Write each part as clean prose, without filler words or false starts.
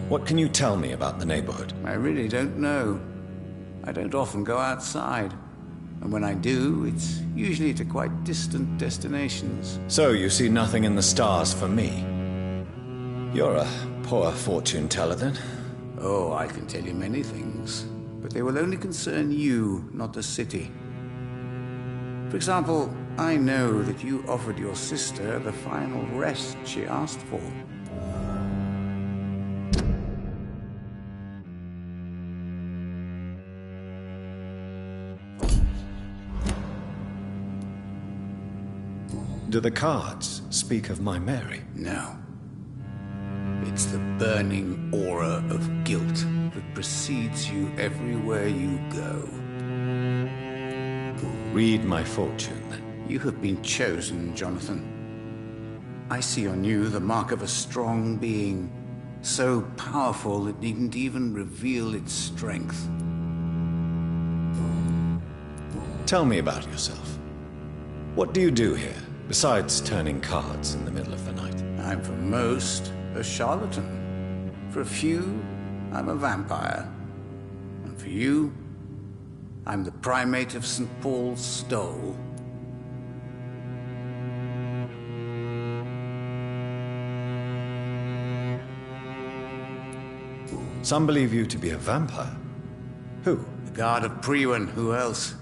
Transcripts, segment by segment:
What can you tell me about the neighborhood? I really don't know. I don't often go outside. And when I do, it's usually to quite distant destinations. So you see nothing in the stars for me? You're a poor fortune teller, then? Oh, I can tell you many things, but they will only concern you, not the city. For example, I know that you offered your sister the final rest she asked for. Do the cards speak of my Mary? No. It's the burning aura of guilt that precedes you everywhere you go. Read my fortune, then. You have been chosen, Jonathan. I see on you the mark of a strong being, so powerful it needn't even reveal its strength. Tell me about yourself. What do you do here, besides turning cards in the middle of the night? I'm for most a charlatan. For a few, I'm a vampire. And for you, I'm the primate of St. Paul's Stole. Some believe you to be a vampire. Who? The guard of Prямoi, who else?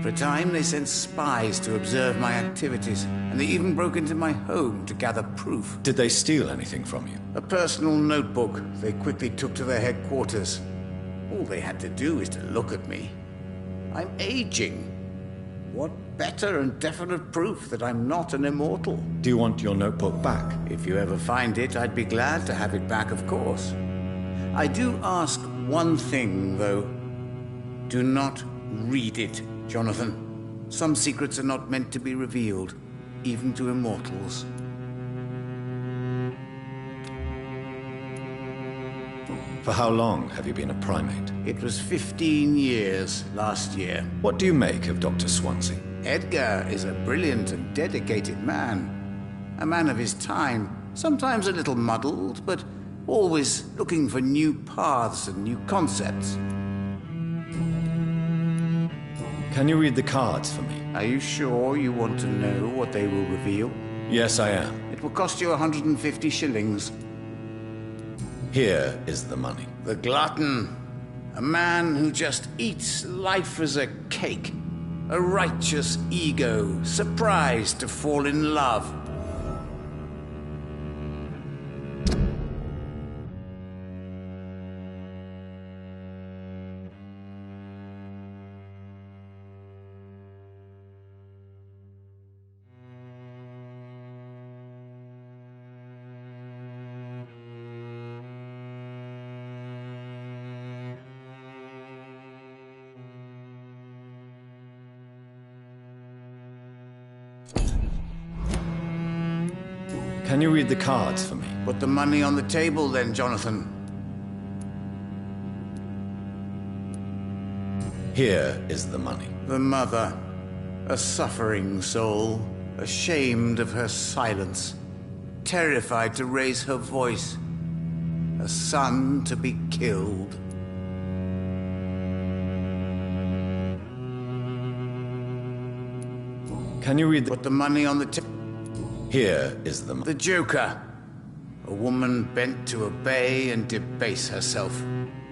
For a time, they sent spies to observe my activities, and they even broke into my home to gather proof. Did they steal anything from you? A personal notebook they quickly took to their headquarters. All they had to do is to look at me. I'm aging. What better and definite proof that I'm not an immortal? Do you want your notebook back? If you ever find it, I'd be glad to have it back, of course. I do ask one thing, though. Do not read it, Jonathan. Some secrets are not meant to be revealed, even to immortals. For how long have you been a primate? It was 15 years last year. What do you make of Dr. Swansea? Edgar is a brilliant and dedicated man. A man of his time, sometimes a little muddled, but always looking for new paths and new concepts. Can you read the cards for me? Are you sure you want to know what they will reveal? Yes, I am. It will cost you 150 shillings. Here is the money. The glutton. A man who just eats life as a cake. A righteous ego, surprised to fall in love. Can you read the cards for me? Put the money on the table then, Jonathan. Here is the money. The mother, a suffering soul, ashamed of her silence, terrified to raise her voice, a son to be killed. Can you read the... Put the money on the table. Here is the... The Joker, a woman bent to obey and debase herself,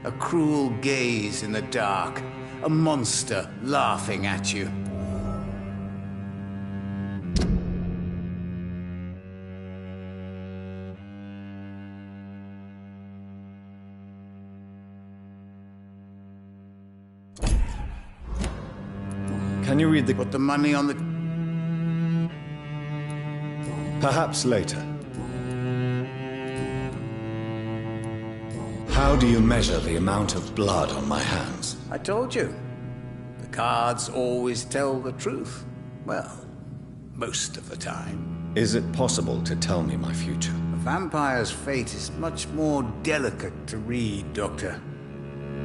a cruel gaze in the dark, a monster laughing at you. Can you read the... Put the money on the... Perhaps later. How do you measure the amount of blood on my hands? I told you. The cards always tell the truth. Well, most of the time. Is it possible to tell me my future? A vampire's fate is much more delicate to read, Doctor.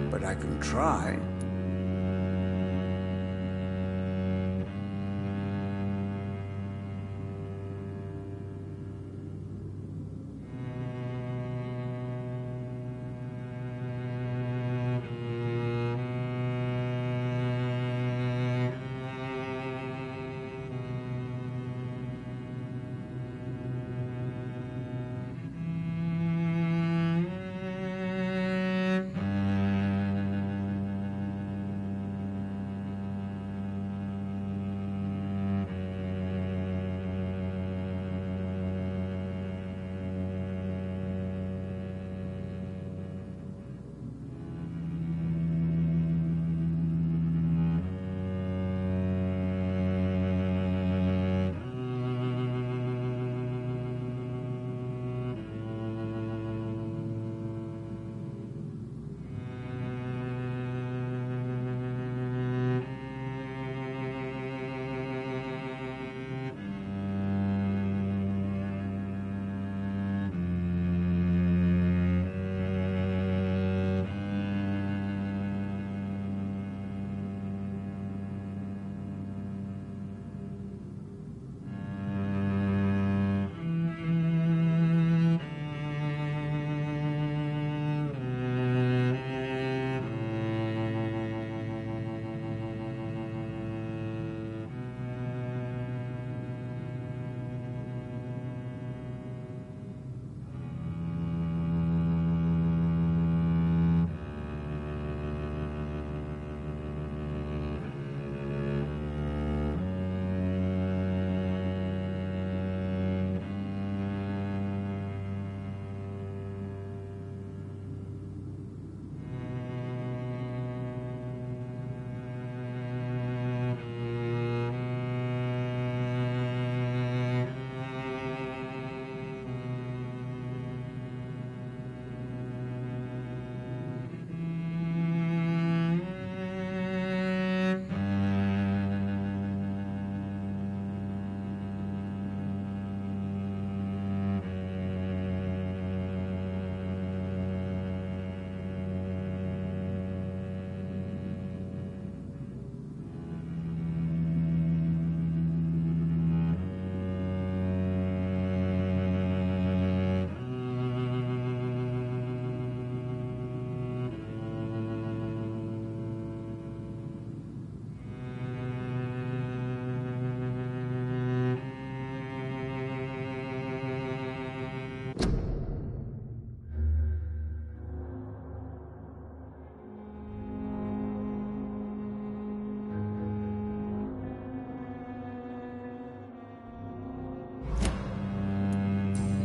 But I can try.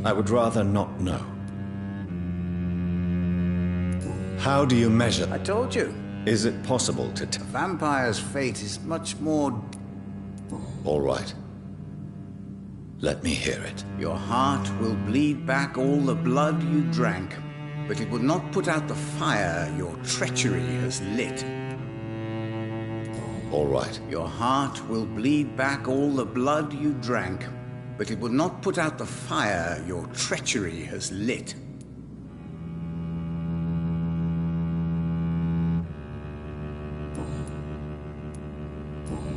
I would rather not know. How do you measure? I told you. Is it possible to A vampire's fate is much more... All right. Let me hear it. Your heart will bleed back all the blood you drank, but it will not put out the fire your treachery has lit. All right. Your heart will bleed back all the blood you drank, but it will not put out the fire your treachery has lit.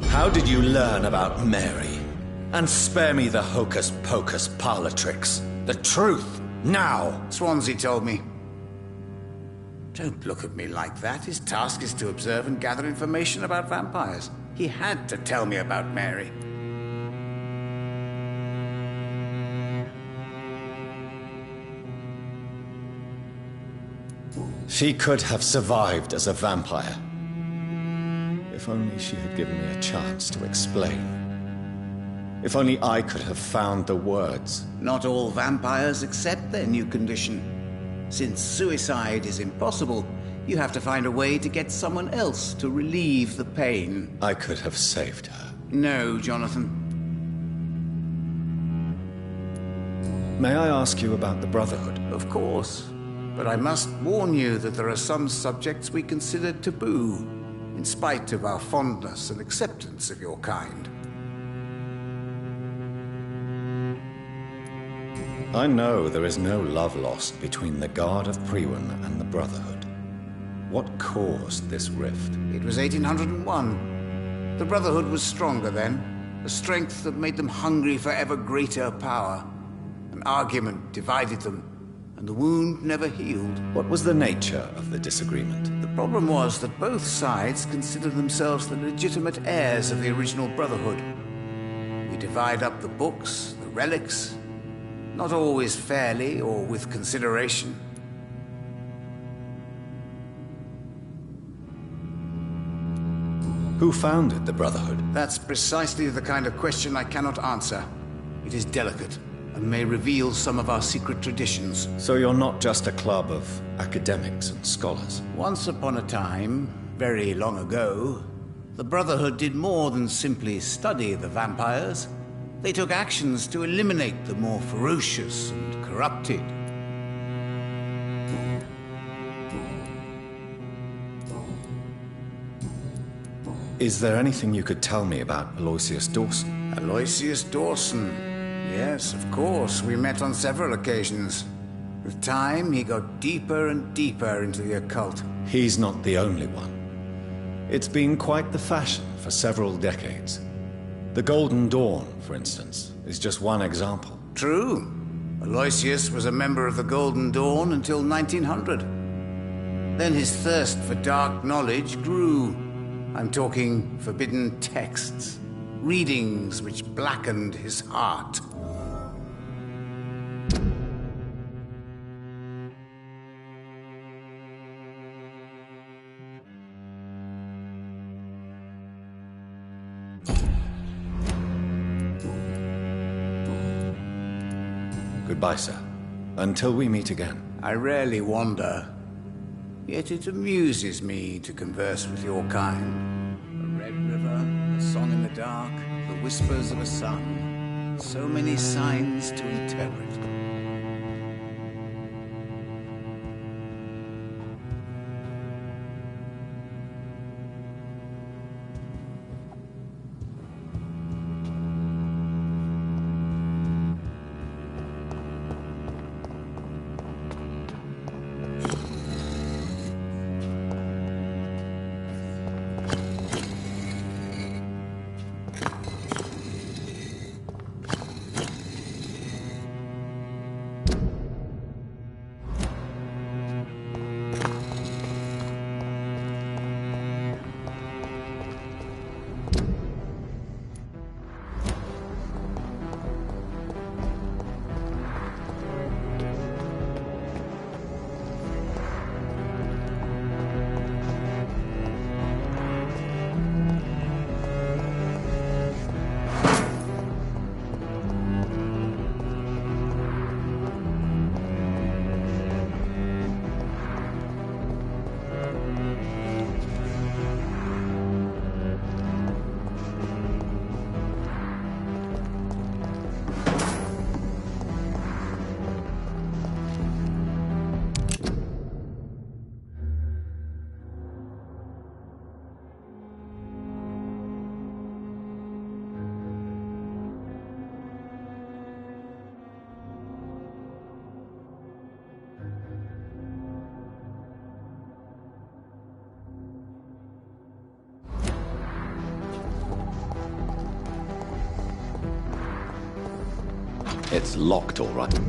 How did you learn about Mary? And spare me the hocus-pocus parlor tricks. The truth, now! Swansea told me. Don't look at me like that. His task is to observe and gather information about vampires. He had to tell me about Mary. She could have survived as a vampire. If only she had given me a chance to explain. If only I could have found the words. Not all vampires accept their new condition. Since suicide is impossible, you have to find a way to get someone else to relieve the pain. I could have saved her. No, Jonathan. May I ask you about the Brotherhood? Of course. But I must warn you that there are some subjects we consider taboo, in spite of our fondness and acceptance of your kind. I know there is no love lost between the Guard of Prewin and the Brotherhood. What caused this rift? It was 1801. The Brotherhood was stronger then, a strength that made them hungry for ever greater power. An argument divided them, and the wound never healed. What was the nature of the disagreement? The problem was that both sides considered themselves the legitimate heirs of the original Brotherhood. We divide up the books, the relics, not always fairly or with consideration. Who founded the Brotherhood? That's precisely the kind of question I cannot answer. It is delicate, and may reveal some of our secret traditions. So you're not just a club of academics and scholars? Once upon a time, very long ago, the Brotherhood did more than simply study the vampires. They took actions to eliminate the more ferocious and corrupted. Is there anything you could tell me about Aloysius Dawson? Aloysius Dawson. Yes, of course. We met on several occasions. With time, he got deeper and deeper into the occult. He's not the only one. It's been quite the fashion for several decades. The Golden Dawn, for instance, is just one example. True. Aloysius was a member of the Golden Dawn until 1900. Then his thirst for dark knowledge grew. I'm talking forbidden texts, readings which blackened his heart. Goodbye, sir. Until we meet again. I rarely wander, yet it amuses me to converse with your kind. A red river, a song in the dark, the whispers of a sun. So many signs to interpret. It's locked, all right.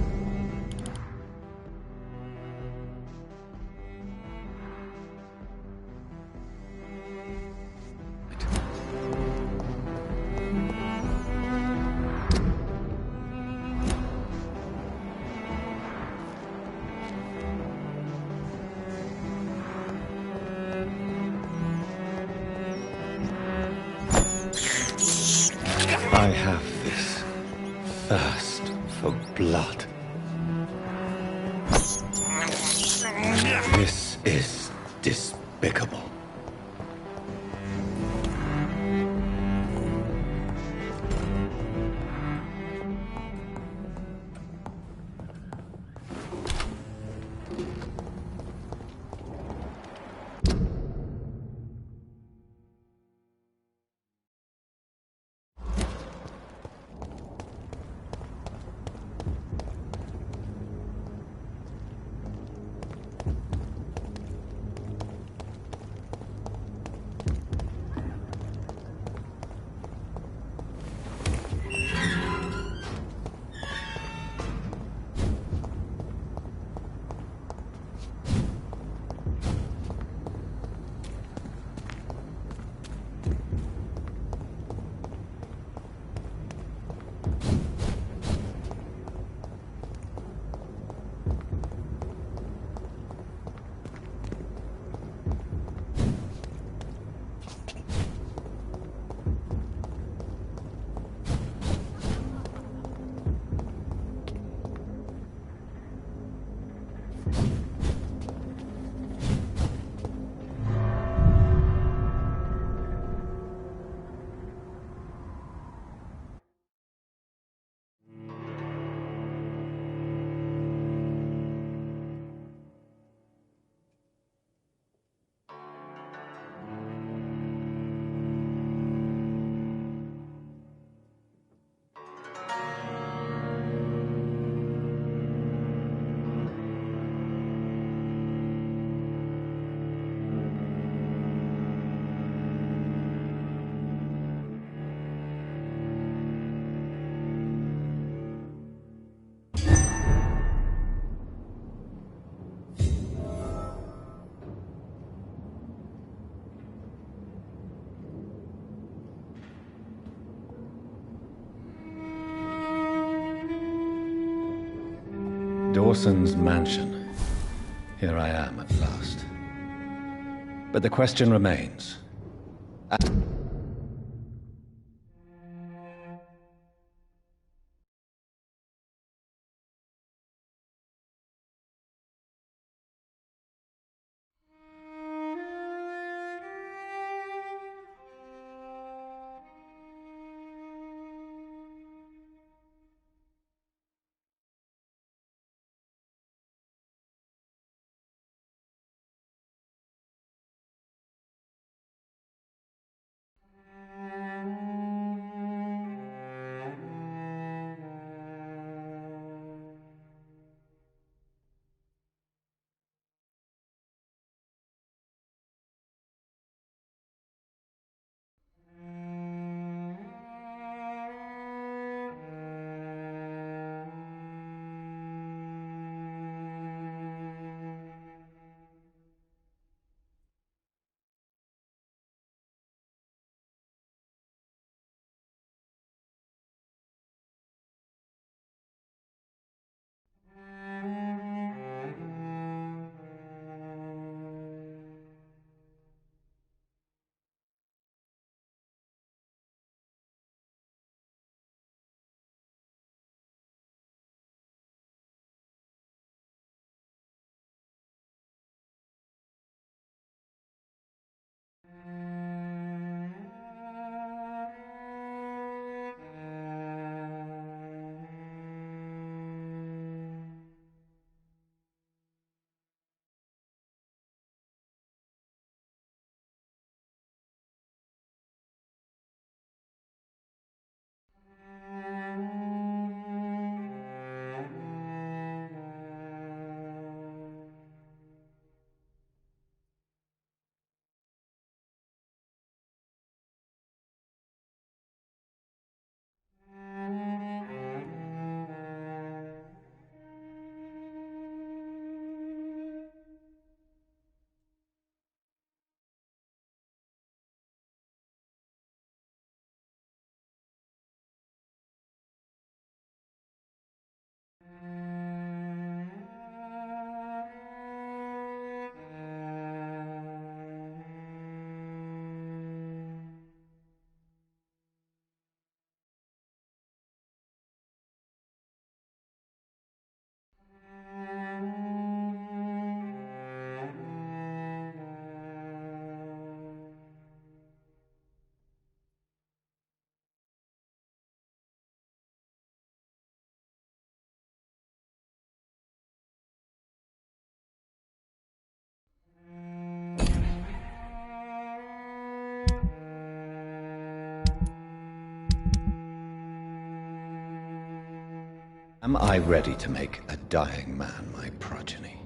I have this thirst for blood. This is despicable. Dawson's mansion. Here I am at last. But the question remains. Am I ready to make a dying man my progeny?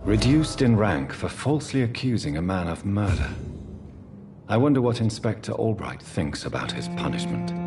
Reduced in rank for falsely accusing a man of murder. I wonder what Inspector Albright thinks about his punishment.